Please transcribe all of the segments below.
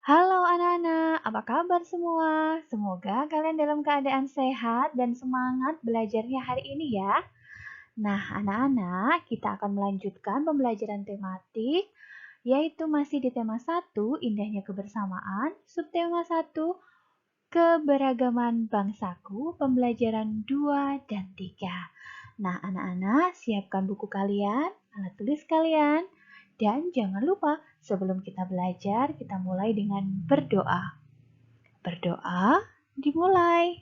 Halo anak-anak, apa kabar semua? Semoga kalian dalam keadaan sehat dan semangat belajarnya hari ini ya. Nah, anak-anak, kita akan melanjutkan pembelajaran tematik, yaitu masih di tema 1, indahnya kebersamaan, subtema 1, keberagaman bangsaku, pembelajaran 2 dan 3. Nah, anak-anak, siapkan buku kalian, alat tulis kalian, dan jangan lupa sebelum kita belajar, kita mulai dengan berdoa. Berdoa dimulai.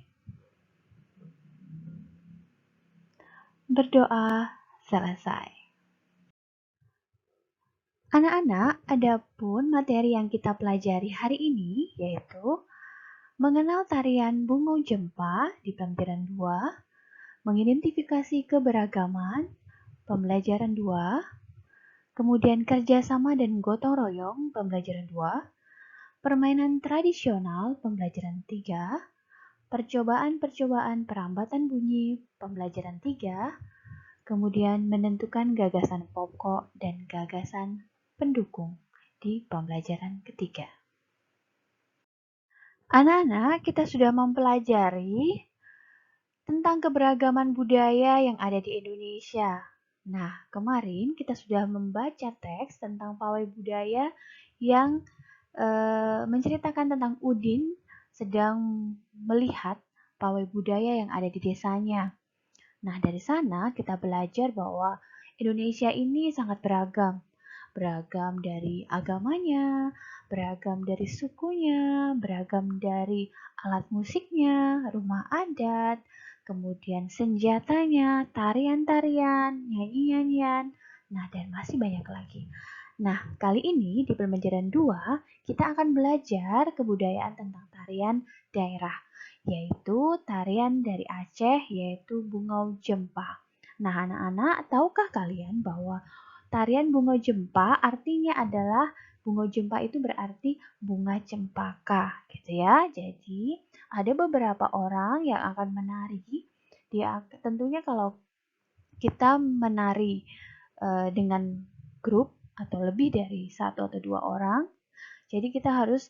Berdoa selesai. Anak-anak, adapun materi yang kita pelajari hari ini yaitu mengenal tarian Bungo Jempa di pembelajaran 2, mengidentifikasi keberagaman, pembelajaran 2, kemudian kerjasama dan gotong royong, pembelajaran 2, permainan tradisional, pembelajaran 3, percobaan-percobaan perambatan bunyi, pembelajaran 3, kemudian menentukan gagasan pokok dan gagasan pendukung di pembelajaran ketiga. Anak-anak, kita sudah mempelajari tentang keberagaman budaya yang ada di Indonesia. Nah, kemarin kita sudah membaca teks tentang pawai budaya yang menceritakan tentang Udin sedang melihat pawai budaya yang ada di desanya. Nah, dari sana kita belajar bahwa Indonesia ini sangat beragam. Beragam dari agamanya, beragam dari sukunya, beragam dari alat musiknya, rumah adat, kemudian senjatanya, tarian-tarian, nyanyi-nyanyian, nah dan masih banyak lagi. Nah, kali ini di pembelajaran 2, kita akan belajar kebudayaan tentang tarian daerah, yaitu tarian dari Aceh, yaitu Bungo Jempa. Nah, anak-anak, tahukah kalian bahwa tarian Bungo Jempa artinya adalah Bungo Jempa itu berarti bunga cempaka, gitu ya. Jadi, ada beberapa orang yang akan menari. Tentunya kalau kita menari dengan grup atau lebih dari satu atau dua orang, jadi kita harus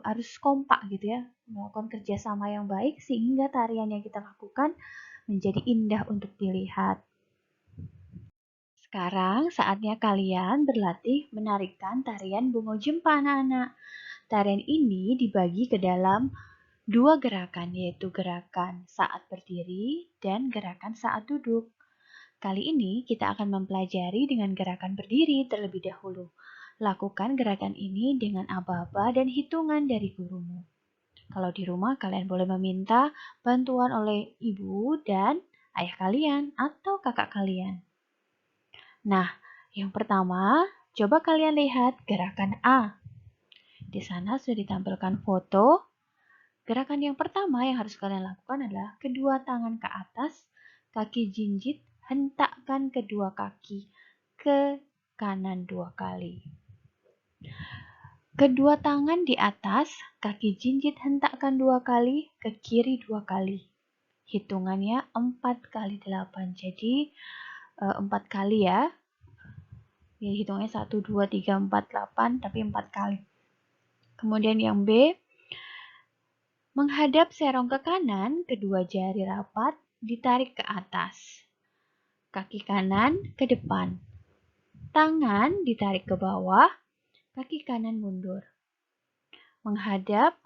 harus kompak gitu ya, melakukan kerjasama yang baik sehingga tarian yang kita lakukan menjadi indah untuk dilihat. Sekarang saatnya kalian berlatih menarikan tarian Bungo Jempa anak-anak. Tarian ini dibagi ke dalam dua gerakan, yaitu gerakan saat berdiri dan gerakan saat duduk. Kali ini kita akan mempelajari dengan gerakan berdiri terlebih dahulu. Lakukan gerakan ini dengan aba-aba dan hitungan dari gurumu. Kalau di rumah kalian boleh meminta bantuan oleh ibu dan ayah kalian atau kakak kalian. Nah, yang pertama, coba kalian lihat gerakan A. Di sana sudah ditampilkan foto. Gerakan yang pertama yang harus kalian lakukan adalah kedua tangan ke atas, kaki jinjit, hentakkan kedua kaki ke kanan 2 kali. Kedua tangan di atas, kaki jinjit hentakkan 2 kali, ke kiri 2 kali. Hitungannya 4 kali 8, jadi 4 kali ya. Jadi hitungnya 1, 2, 3, 4, 8, tapi 4 kali. Kemudian yang B, menghadap serong ke kanan, kedua jari rapat, ditarik ke atas. Kaki kanan ke depan. Tangan ditarik ke bawah, kaki kanan mundur. Menghadap,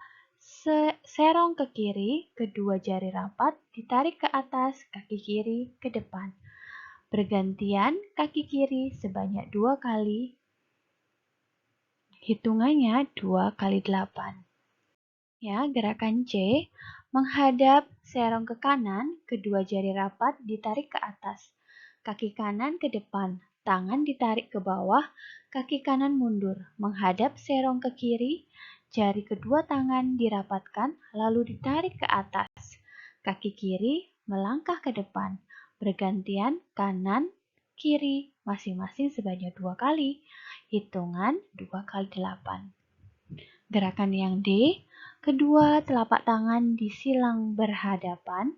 serong ke kiri, kedua jari rapat, ditarik ke atas, kaki kiri ke depan. Bergantian kaki kiri sebanyak 2 kali. Hitungannya 2 kali 8. Ya, gerakan C, menghadap serong ke kanan, kedua jari rapat ditarik ke atas, kaki kanan ke depan, tangan ditarik ke bawah, kaki kanan mundur, menghadap serong ke kiri, jari kedua tangan dirapatkan, lalu ditarik ke atas, kaki kiri melangkah ke depan, bergantian kanan, kiri, masing-masing sebanyak 2 kali, hitungan 2 kali 8. Gerakan yang D, kedua telapak tangan disilang berhadapan,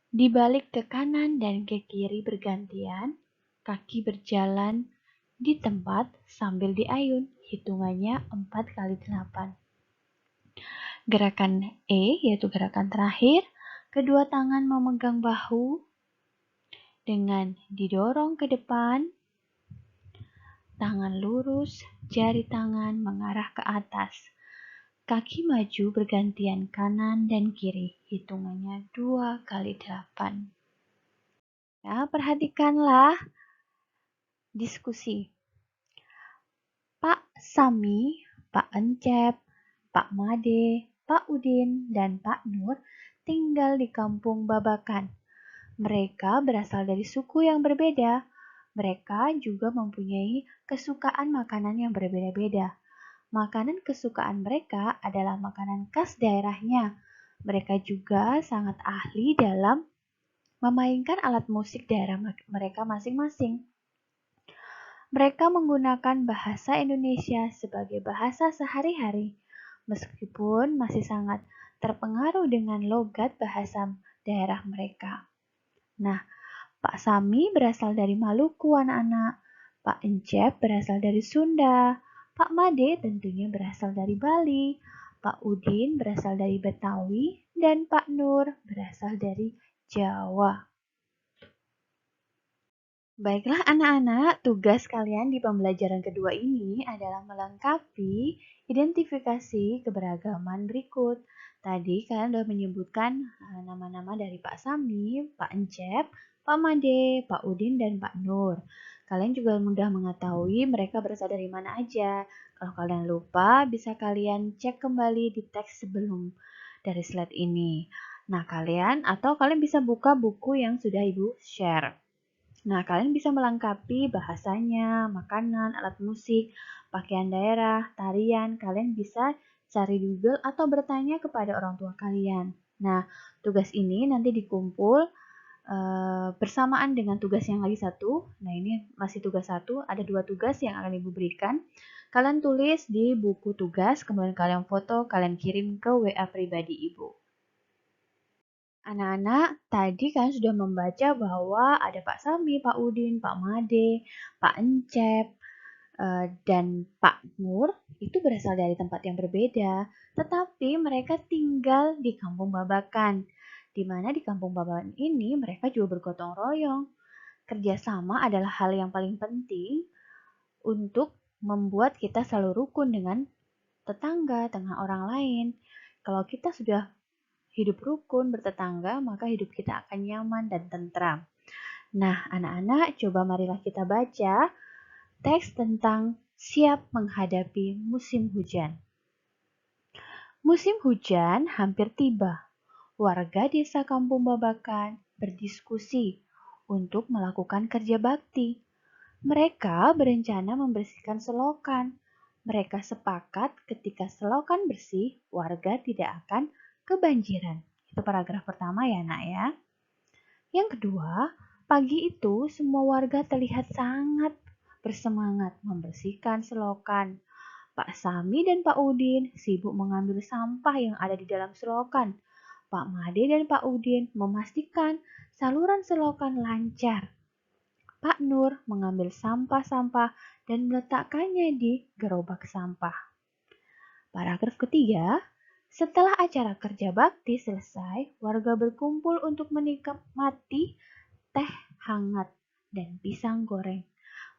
dibalik ke kanan dan ke kiri bergantian, kaki berjalan di tempat sambil diayun, hitungannya 4 kali 8. Gerakan E, yaitu gerakan terakhir, kedua tangan memegang bahu dengan didorong ke depan, tangan lurus, jari tangan mengarah ke atas. Kaki maju bergantian kanan dan kiri, hitungannya 2 kali 8. Nah, perhatikanlah diskusi. Pak Sami, Pak Encep, Pak Made, Pak Udin, dan Pak Nur tinggal di kampung Babakan. Mereka berasal dari suku yang berbeda. Mereka juga mempunyai kesukaan makanan yang berbeda-beda. Makanan kesukaan mereka adalah makanan khas daerahnya. Mereka juga sangat ahli dalam memainkan alat musik daerah mereka masing-masing. Mereka menggunakan bahasa Indonesia sebagai bahasa sehari-hari, meskipun masih sangat terpengaruh dengan logat bahasa daerah mereka. Nah, Pak Sami berasal dari Maluku anak-anak, Pak Encep berasal dari Sunda, Pak Made tentunya berasal dari Bali, Pak Udin berasal dari Betawi, dan Pak Nur berasal dari Jawa. Baiklah anak-anak, tugas kalian di pembelajaran kedua ini adalah melengkapi identifikasi keberagaman berikut. Tadi kalian sudah menyebutkan nama-nama dari Pak Sami, Pak Encep, Pak Made, Pak Udin, dan Pak Nur. Kalian juga mudah mengetahui mereka berasal dari mana aja. Kalau kalian lupa, bisa kalian cek kembali di teks sebelum dari slide ini. Nah, kalian bisa buka buku yang sudah Ibu share. Nah, kalian bisa melengkapi bahasanya, makanan, alat musik, pakaian daerah, tarian. Kalian bisa cari di Google atau bertanya kepada orang tua kalian. Nah, tugas ini nanti dikumpul bersamaan dengan tugas yang lagi satu. Nah, ini masih tugas satu. Ada 2 tugas yang akan Ibu berikan. Kalian tulis di buku tugas, kemudian kalian foto, kalian kirim ke WA pribadi Ibu. Anak-anak, tadi kan sudah membaca bahwa ada Pak Sami, Pak Udin, Pak Made, Pak Encep, dan Pak Nur itu berasal dari tempat yang berbeda, tetapi mereka tinggal di Kampung Babakan, di mana di Kampung Babakan ini mereka juga bergotong royong. Kerjasama adalah hal yang paling penting untuk membuat kita selalu rukun dengan tetangga, dengan orang lain. Kalau kita sudah hidup rukun bertetangga, maka hidup kita akan nyaman dan tentram. Nah, anak-anak, coba marilah kita baca teks tentang siap menghadapi musim hujan. Musim hujan hampir tiba. Warga desa Kampung Babakan berdiskusi untuk melakukan kerja bakti. Mereka berencana membersihkan selokan. Mereka sepakat ketika selokan bersih, warga tidak akan kebanjiran. Itu paragraf pertama ya, Nak ya. Yang kedua, pagi itu semua warga terlihat sangat bersemangat membersihkan selokan. Pak Sami dan Pak Udin sibuk mengambil sampah yang ada di dalam selokan. Pak Made dan Pak Udin memastikan saluran selokan lancar. Pak Nur mengambil sampah-sampah dan meletakkannya di gerobak sampah. Paragraf ketiga, setelah acara kerja bakti selesai, warga berkumpul untuk menikmati teh hangat dan pisang goreng.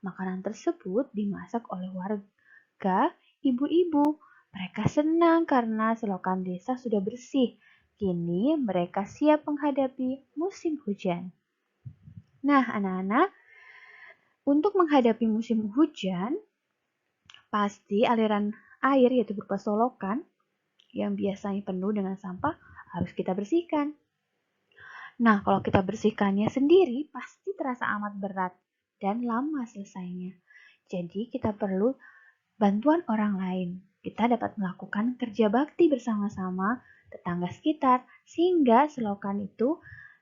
Makanan tersebut dimasak oleh warga ibu-ibu. Mereka senang karena selokan desa sudah bersih. Kini mereka siap menghadapi musim hujan. Nah, anak-anak, untuk menghadapi musim hujan, pasti aliran air yaitu berupa solokan yang biasanya penuh dengan sampah harus kita bersihkan. Nah, kalau kita bersihkannya sendiri pasti terasa amat berat dan lama selesainya. Jadi kita perlu bantuan orang lain. Kita dapat melakukan kerja bakti bersama-sama tetangga sekitar sehingga selokan itu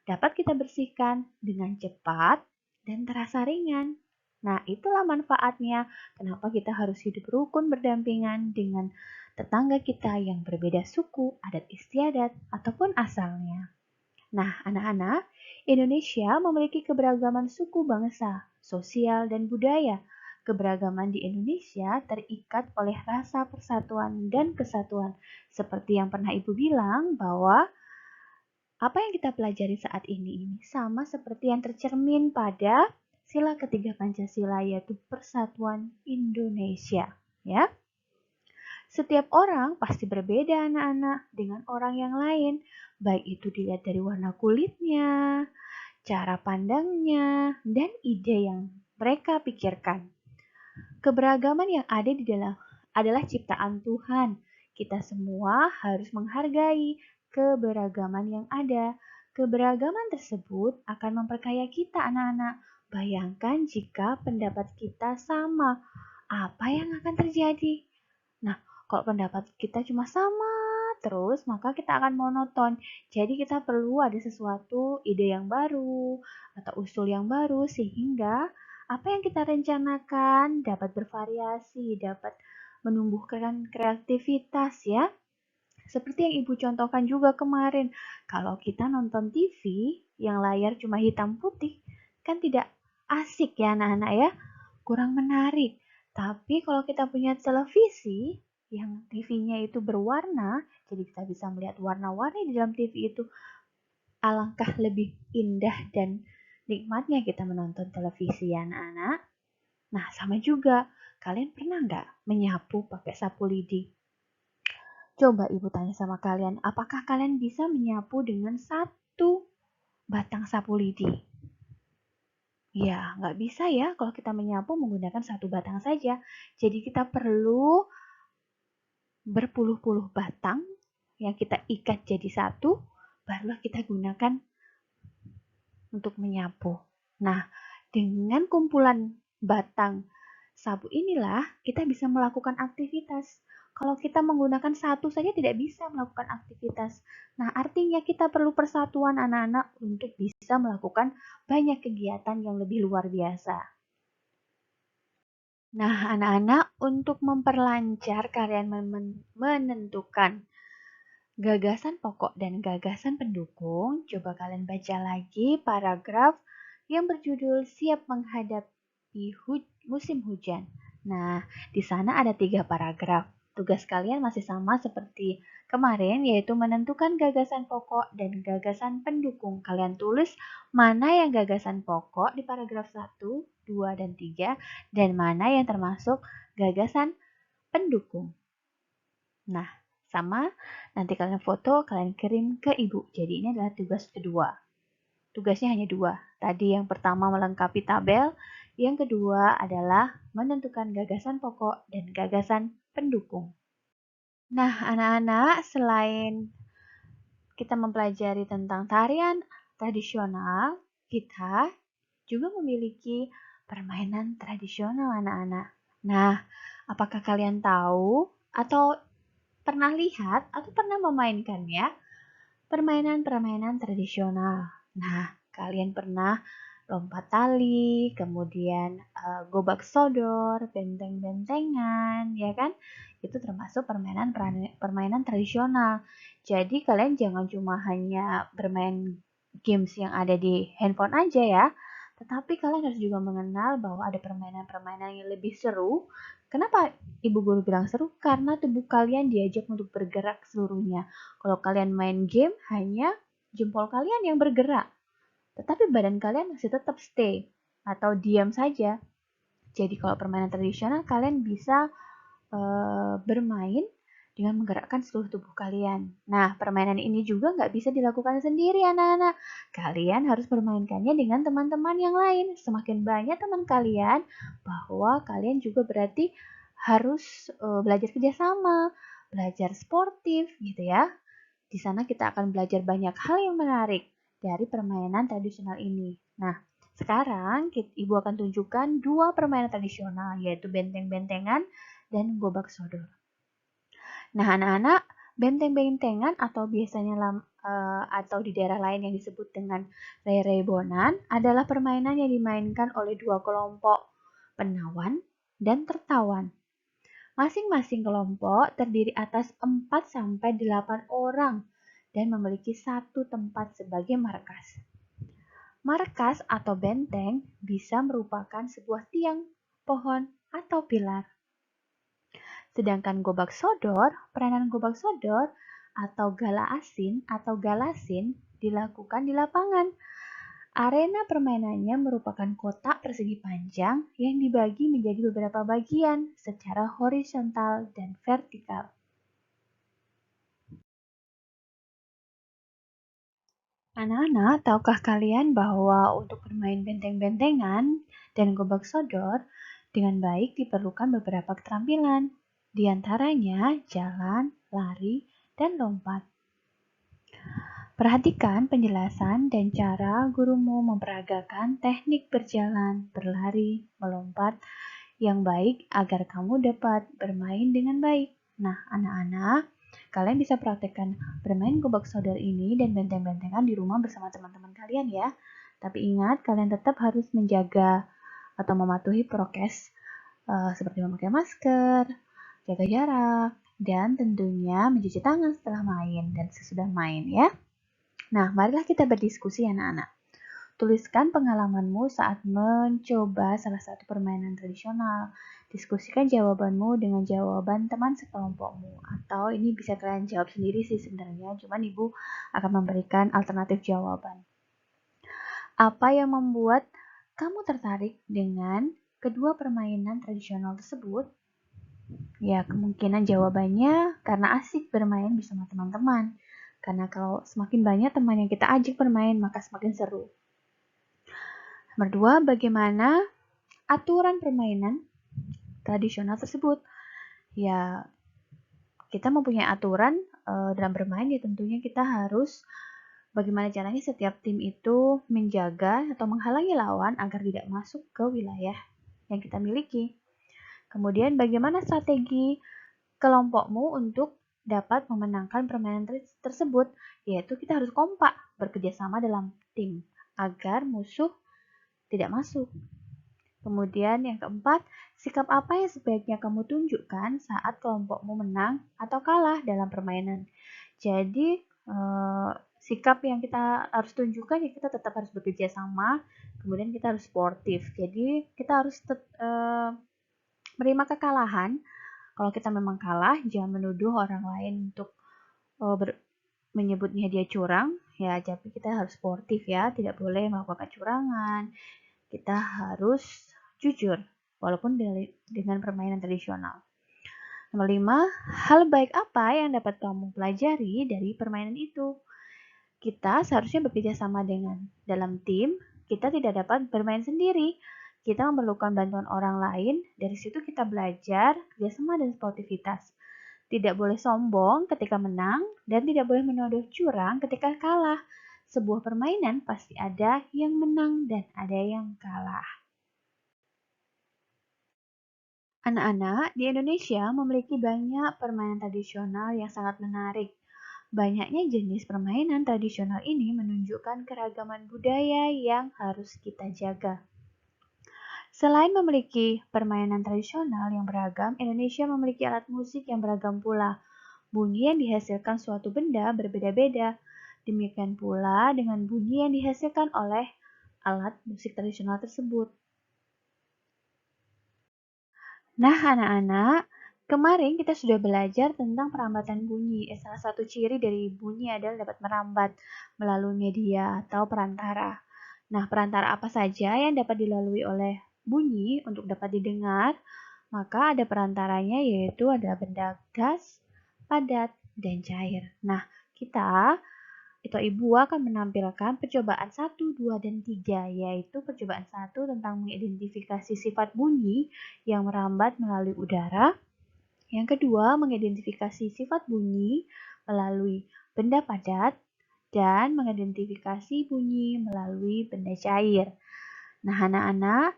dapat kita bersihkan dengan cepat dan terasa ringan. Nah, itulah manfaatnya kenapa kita harus hidup rukun berdampingan dengan tetangga kita yang berbeda suku, adat istiadat, ataupun asalnya. Nah, anak-anak, Indonesia memiliki keberagaman suku bangsa, sosial, dan budaya. keberagaman di Indonesia terikat oleh rasa persatuan dan kesatuan. Seperti yang pernah Ibu bilang bahwa apa yang kita pelajari saat ini sama seperti yang tercermin pada sila ketiga Pancasila, yaitu Persatuan Indonesia. Ya, setiap orang pasti berbeda anak-anak dengan orang yang lain, baik itu dilihat dari warna kulitnya, cara pandangnya, dan ide yang mereka pikirkan. Keberagaman yang ada di dalam adalah ciptaan Tuhan. Kita semua harus menghargai keberagaman yang ada. Keberagaman tersebut akan memperkaya kita anak-anak. Bayangkan jika pendapat kita sama, apa yang akan terjadi? Nah, kalau pendapat kita cuma sama terus, maka kita akan monoton. Jadi kita perlu ada sesuatu, ide yang baru, atau usul yang baru, sehingga apa yang kita rencanakan dapat bervariasi, dapat menumbuhkan kreativitas ya. Seperti yang Ibu contohkan juga kemarin, kalau kita nonton TV yang layar cuma hitam putih, kan tidak asik ya anak-anak ya, kurang menarik. Tapi kalau kita punya televisi yang TV-nya itu berwarna, jadi kita bisa melihat warna-warni di dalam TV itu, alangkah lebih indah dan nikmatnya kita menonton televisi ya anak-anak. Nah, sama juga, kalian pernah nggak menyapu pakai sapu lidi? Coba Ibu tanya sama kalian, apakah kalian bisa menyapu dengan satu batang sapu lidi? Ya, nggak bisa ya kalau kita menyapu menggunakan satu batang saja. Jadi kita perlu berpuluh-puluh batang yang kita ikat jadi satu, barulah kita gunakan untuk menyapu. Nah, dengan kumpulan batang sapu inilah kita bisa melakukan aktivitas. Kalau kita menggunakan satu saja tidak bisa melakukan aktivitas. Nah, artinya kita perlu persatuan anak-anak untuk bisa melakukan banyak kegiatan yang lebih luar biasa. Nah, anak-anak untuk memperlancar kalian menentukan gagasan pokok dan gagasan pendukung, coba kalian baca lagi paragraf yang berjudul Siap Menghadapi Musim Hujan. Nah, di sana ada 3 paragraf. Tugas kalian masih sama seperti kemarin, yaitu menentukan gagasan pokok dan gagasan pendukung. Kalian tulis mana yang gagasan pokok di paragraf 1, 2, dan 3, dan mana yang termasuk gagasan pendukung. Nah, sama, nanti kalian foto, kalian kirim ke ibu. Jadi ini adalah tugas kedua. Tugasnya hanya 2. Tadi yang pertama melengkapi tabel, yang kedua adalah menentukan gagasan pokok dan gagasan pendukung. Nah, anak-anak, selain kita mempelajari tentang tarian tradisional, kita juga memiliki permainan tradisional anak-anak. Nah, apakah kalian tahu atau pernah lihat atau pernah memainkannya permainan-permainan tradisional? Nah, kalian pernah lompat tali, kemudian gobak sodor, benteng-bentengan, ya kan? Itu termasuk permainan tradisional. Jadi kalian jangan cuma hanya bermain games yang ada di handphone aja ya, tetapi kalian harus juga mengenal bahwa ada permainan-permainan yang lebih seru. Kenapa Ibu Guru bilang seru? Karena tubuh kalian diajak untuk bergerak seluruhnya. Kalau kalian main game, hanya jempol kalian yang bergerak, tetapi badan kalian masih tetap stay atau diam saja. Jadi kalau permainan tradisional, kalian bisa bermain dengan menggerakkan seluruh tubuh kalian. Nah, permainan ini juga nggak bisa dilakukan sendiri anak-anak. Kalian harus bermainkannya dengan teman-teman yang lain. Semakin banyak teman kalian, bahwa kalian juga berarti harus belajar kerjasama, belajar sportif gitu ya. Di sana kita akan belajar banyak hal yang menarik dari permainan tradisional ini. Nah, sekarang Ibu akan tunjukkan 2 permainan tradisional, yaitu benteng-bentengan dan gobak sodor. Nah, anak-anak, benteng-bentengan atau biasanya atau di daerah lain yang disebut dengan rerebonan adalah permainan yang dimainkan oleh 2 kelompok, penawan dan tertawan. Masing-masing kelompok terdiri atas 4-8 orang dan memiliki satu tempat sebagai markas. Markas atau benteng bisa merupakan sebuah tiang, pohon, atau pilar. Sedangkan gobak sodor, peranan gobak sodor atau gala asin atau galasin dilakukan di lapangan. Arena permainannya merupakan kotak persegi panjang yang dibagi menjadi beberapa bagian secara horizontal dan vertikal. Anak-anak, tahukah kalian bahwa untuk bermain benteng-bentengan dan gobak sodor dengan baik diperlukan beberapa keterampilan, di antaranya jalan, lari, dan lompat. Perhatikan penjelasan dan cara gurumu memperagakan teknik berjalan, berlari, melompat yang baik agar kamu dapat bermain dengan baik. Nah, anak-anak, kalian bisa praktekkan bermain gobak sodor ini dan benteng-bentengan di rumah bersama teman-teman kalian ya. Tapi ingat, kalian tetap harus menjaga atau mematuhi prokes seperti memakai masker, jaga jarak, dan tentunya mencuci tangan setelah main dan sesudah main ya. Nah, marilah kita berdiskusi anak-anak. Tuliskan pengalamanmu saat mencoba salah satu permainan tradisional. Diskusikan jawabanmu dengan jawaban teman sekelompokmu. Atau ini bisa kalian jawab sendiri sih sebenarnya, cuman ibu akan memberikan alternatif jawaban. Apa yang membuat kamu tertarik dengan kedua permainan tradisional tersebut? Ya, kemungkinan jawabannya karena asik bermain bersama teman-teman. Karena kalau semakin banyak teman yang kita ajak bermain, maka semakin seru. Nomor 2, bagaimana aturan permainan tradisional tersebut? Ya, kita mempunyai aturan dalam bermain ya tentunya kita harus bagaimana caranya setiap tim itu menjaga atau menghalangi lawan agar tidak masuk ke wilayah yang kita miliki. Kemudian bagaimana strategi kelompokmu untuk dapat memenangkan permainan tersebut, yaitu kita harus kompak bekerja sama dalam tim agar musuh tidak masuk. Kemudian yang keempat, sikap apa yang sebaiknya kamu tunjukkan saat kelompokmu menang atau kalah dalam permainan. Jadi sikap yang kita harus tunjukkan ya kita tetap harus bekerja sama, kemudian kita harus sportif. Jadi kita harus menerima kekalahan. Kalau kita memang kalah, jangan menuduh orang lain untuk menyebutnya dia curang, ya tapi kita harus sportif ya, tidak boleh melakukan kecurangan. Kita harus jujur, walaupun dengan permainan tradisional. Nomor 5, hal baik apa yang dapat kamu pelajari dari permainan itu? Kita seharusnya bekerja sama dalam tim, kita tidak dapat bermain sendiri. Kita memerlukan bantuan orang lain, dari situ kita belajar kerjasama dan sportivitas. Tidak boleh sombong ketika menang, dan tidak boleh menuduh curang ketika kalah. Sebuah permainan pasti ada yang menang dan ada yang kalah. Anak-anak di Indonesia memiliki banyak permainan tradisional yang sangat menarik. Banyaknya jenis permainan tradisional ini menunjukkan keragaman budaya yang harus kita jaga. Selain memiliki permainan tradisional yang beragam, Indonesia memiliki alat musik yang beragam pula. Bunyi yang dihasilkan suatu benda berbeda-beda. Demikian pula dengan bunyi yang dihasilkan oleh alat musik tradisional tersebut. Nah, anak-anak, kemarin kita sudah belajar tentang perambatan bunyi. Salah satu ciri dari bunyi adalah dapat merambat melalui media atau perantara. Nah, perantara apa saja yang dapat dilalui oleh bunyi untuk dapat didengar? Maka ada perantaranya yaitu ada benda gas, padat, dan cair. Nah, kita atau Ibu akan menampilkan percobaan 1, 2, dan 3, yaitu percobaan 1 tentang mengidentifikasi sifat bunyi yang merambat melalui udara. Yang kedua, mengidentifikasi sifat bunyi melalui benda padat dan mengidentifikasi bunyi melalui benda cair. Nah, anak-anak,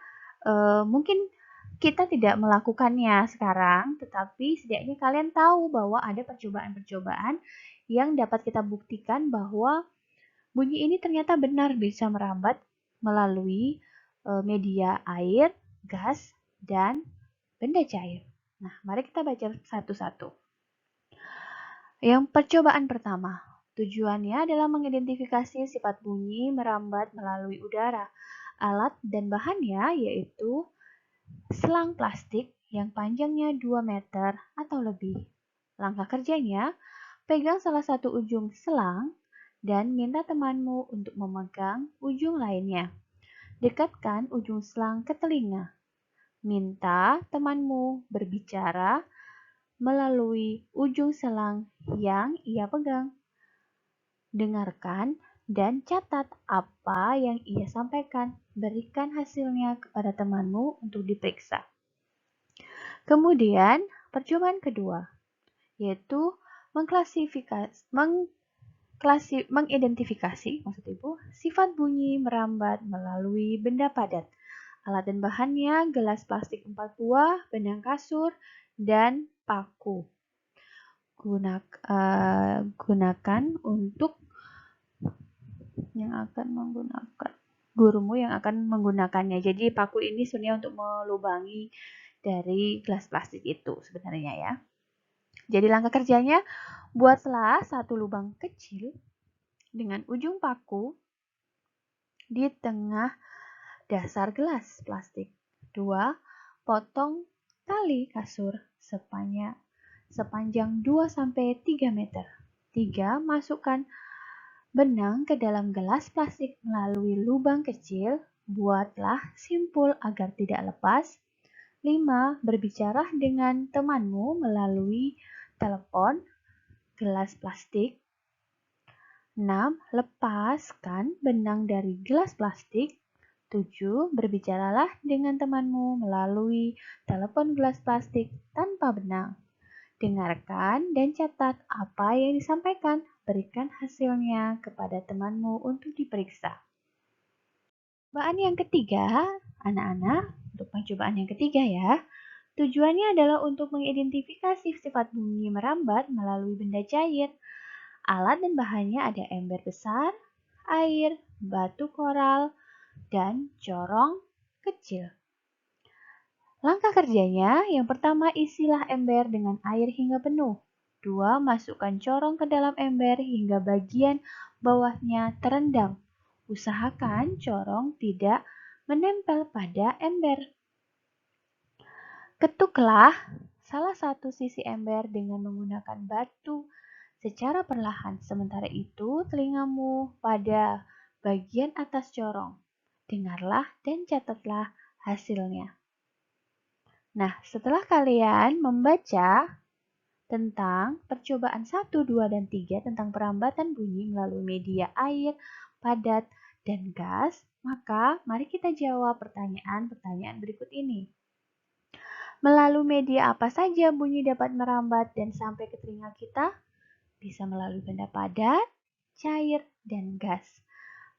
mungkin kita tidak melakukannya sekarang, tetapi setidaknya kalian tahu bahwa ada percobaan-percobaan yang dapat kita buktikan bahwa bunyi ini ternyata benar bisa merambat melalui media air, gas, dan benda cair. Nah, mari kita baca satu-satu. Yang percobaan pertama, tujuannya adalah mengidentifikasi sifat bunyi merambat melalui udara. Alat dan bahannya yaitu selang plastik yang panjangnya 2 meter atau lebih. Langkah kerjanya, pegang salah satu ujung selang dan minta temanmu untuk memegang ujung lainnya. Dekatkan ujung selang ke telinga. Minta temanmu berbicara melalui ujung selang yang ia pegang. Dengarkan dan catat apa yang ia sampaikan. Berikan hasilnya kepada temanmu untuk diperiksa. Kemudian, percobaan kedua, yaitu mengidentifikasi maksud Ibu, sifat bunyi merambat melalui benda padat. Alat dan bahannya gelas plastik 4 buah, benang kasur, dan paku. Gunakan untuk yang akan menggunakan gurumu yang akan menggunakannya. Jadi paku ini sebenarnya untuk melubangi dari gelas plastik itu sebenarnya ya. Jadi langkah kerjanya, buatlah satu lubang kecil dengan ujung paku di tengah dasar gelas plastik. 2. Potong tali kasur sepanjang 2-3 meter. 3. Masukkan benang ke dalam gelas plastik melalui lubang kecil. Buatlah simpul agar tidak lepas. 5. Berbicara dengan temanmu melalui telepon gelas plastik. 6. Lepaskan benang dari gelas plastik. 7. Berbicaralah dengan temanmu melalui telepon gelas plastik tanpa benang. Dengarkan dan catat apa yang disampaikan. Berikan hasilnya kepada temanmu untuk diperiksa. Percobaan yang ketiga, anak-anak, untuk percobaan yang ketiga ya. Tujuannya adalah untuk mengidentifikasi sifat bunyi merambat melalui benda cair. Alat dan bahannya ada ember besar, air, batu koral, dan corong kecil. Langkah kerjanya, yang pertama isilah ember dengan air hingga penuh. 2. Masukkan corong ke dalam ember hingga bagian bawahnya terendam. Usahakan corong tidak menempel pada ember. Ketuklah salah satu sisi ember dengan menggunakan batu secara perlahan. Sementara itu, telingamu pada bagian atas corong. Dengarlah dan catatlah hasilnya. Nah, setelah kalian membaca tentang percobaan 1, 2, dan 3 tentang perambatan bunyi melalui media air, padat, dan gas, maka mari kita jawab pertanyaan-pertanyaan berikut ini. Melalui media apa saja bunyi dapat merambat dan sampai ke telinga kita? Bisa melalui benda padat, cair, dan gas.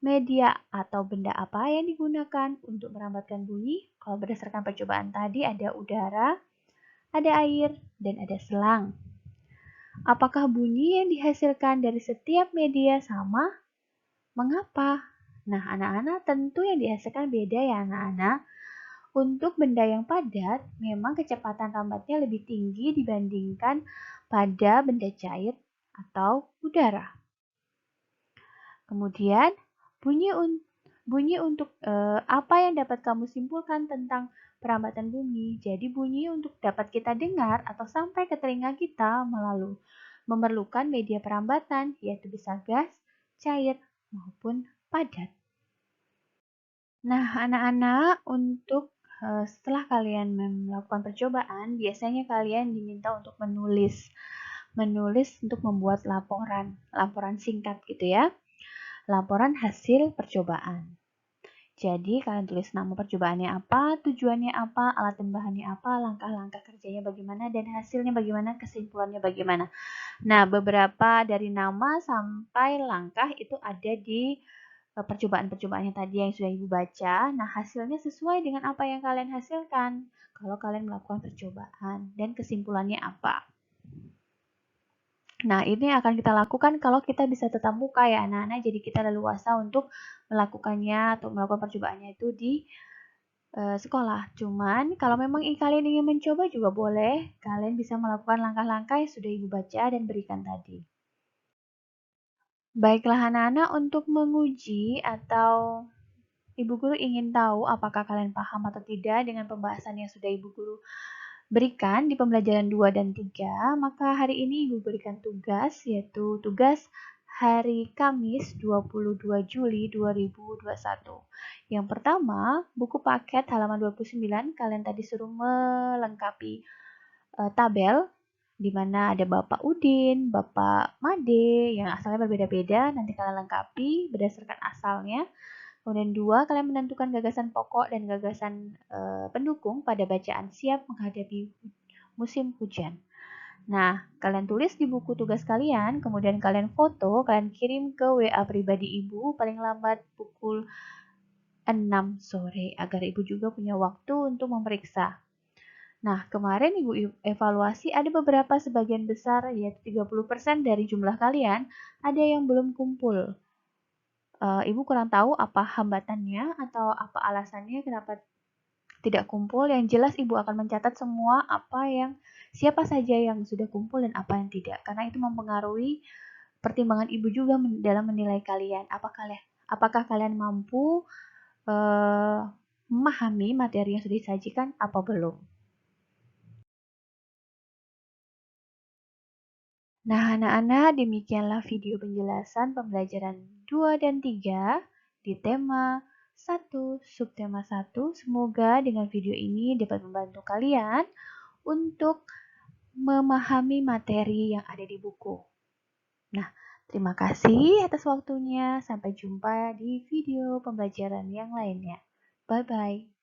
Media atau benda apa yang digunakan untuk merambatkan bunyi? Kalau berdasarkan percobaan tadi ada udara, ada air, dan ada selang. Apakah bunyi yang dihasilkan dari setiap media sama? Mengapa? Nah, anak-anak tentu yang dihasilkan beda ya anak-anak. Untuk benda yang padat, memang kecepatan rambatnya lebih tinggi dibandingkan pada benda cair atau udara. Kemudian, bunyi untuk apa yang dapat kamu simpulkan tentang perambatan bunyi? Jadi bunyi untuk dapat kita dengar atau sampai ke telinga kita memerlukan media perambatan, yaitu bisa gas, cair, maupun padat. Nah, anak-anak, untuk setelah kalian melakukan percobaan, biasanya kalian diminta untuk menulis untuk membuat laporan singkat gitu ya. Laporan hasil percobaan. Jadi kalian tulis nama percobaannya apa, tujuannya apa, alat dan bahannya apa, langkah-langkah kerjanya bagaimana, dan hasilnya bagaimana, kesimpulannya bagaimana. Nah, beberapa dari nama sampai langkah itu ada di percobaan-percobaan yang tadi yang sudah Ibu baca. Nah, hasilnya sesuai dengan apa yang kalian hasilkan kalau kalian melakukan percobaan dan kesimpulannya apa. Nah, ini akan kita lakukan kalau kita bisa tetap muka ya anak-anak, jadi kita leluasa untuk melakukannya atau melakukan percobaannya itu di sekolah. Cuman kalau memang kalian ingin mencoba juga boleh, kalian bisa melakukan langkah-langkah yang sudah Ibu baca dan berikan tadi. Baiklah anak-anak, untuk menguji atau Ibu Guru ingin tahu apakah kalian paham atau tidak dengan pembahasan yang sudah Ibu Guru berikan di pembelajaran 2 dan 3, maka hari ini Ibu berikan tugas, yaitu tugas hari Kamis 22 Juli 2021. Yang pertama, buku paket halaman 29, kalian tadi suruh melengkapi tabel di mana ada Bapak Udin, Bapak Made yang asalnya berbeda-beda, nanti kalian lengkapi berdasarkan asalnya. Kemudian 2, kalian menentukan gagasan pokok dan gagasan pendukung pada bacaan siap menghadapi musim hujan. Nah, kalian tulis di buku tugas kalian, kemudian kalian foto, kalian kirim ke WA pribadi Ibu paling lambat pukul 6 sore agar Ibu juga punya waktu untuk memeriksa. Nah, kemarin Ibu evaluasi ada beberapa sebagian besar, yaitu 30% dari jumlah kalian, ada yang belum kumpul. Ibu kurang tahu apa hambatannya atau apa alasannya kenapa tidak kumpul. Yang jelas Ibu akan mencatat semua siapa saja yang sudah kumpul dan apa yang tidak. Karena itu mempengaruhi pertimbangan Ibu juga dalam menilai kalian. Apakah kalian mampu memahami materi yang sudah disajikan apa belum. Nah, anak-anak, demikianlah video penjelasan pembelajaran 2 dan 3 di tema 1, subtema 1. Semoga dengan video ini dapat membantu kalian untuk memahami materi yang ada di buku. Nah, terima kasih atas waktunya. Sampai jumpa di video pembelajaran yang lainnya. Bye-bye.